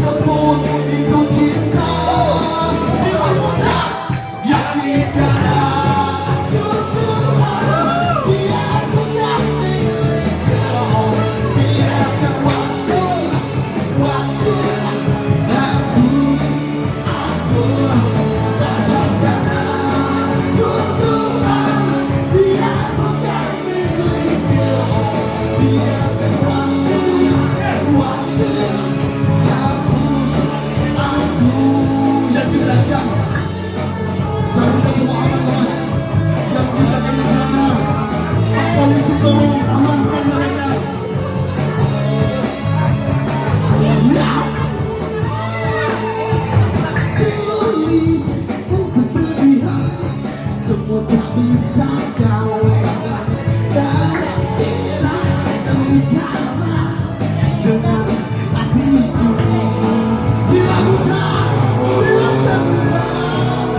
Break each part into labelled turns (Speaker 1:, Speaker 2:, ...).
Speaker 1: sebut itu cinta. Bila mudah yakinkan aku semua, biar mudah milikku. Biarkan waktu hapus aku. Sadarkan aku semua, biar mudah milikku. Biarkan waktu hapus aku. Yang dilakukan saya minta semua aman yang dilakukan di sana. Polisi tolong amankan mereka. Tulis dan kesedihan semua tak bisa kau tahan. Dan bila kita bicara dengan hatiku, bila mudah, bila tenang,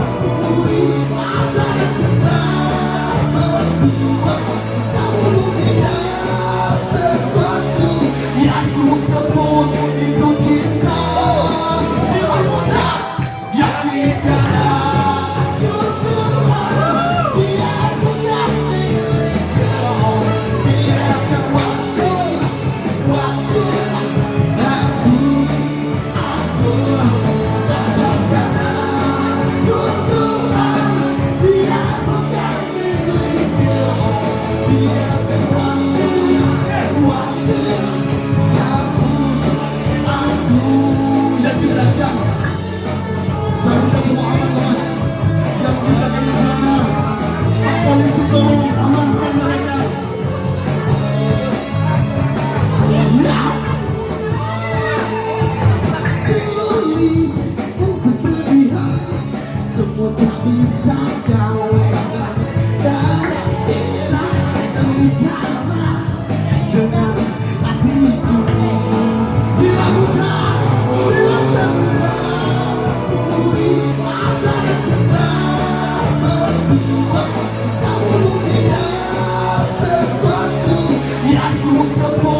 Speaker 1: tulis pada dan tenang berdua. Kamu tidak sesuatu yang ku sebut itu cinta. Bila mudah yakinkan aku semua, biar mudah milikku. Biarkan waktu hapus aku. Sadarkan aku Tuhan, biar mudah milikku. Biarkan waktu hapus aku. Yang dilakukan saya minta semua aman yang dilakukan di sana. Polisi tolong amankan mereka. Tulis dan kesedihan semua tak bisa kau tahan. Dan bila kita bicara dengan hatiku, bila mudah, bila tenang, tulis pada dan tenang berdua. Kamu tidak sesuatu yang ku sebut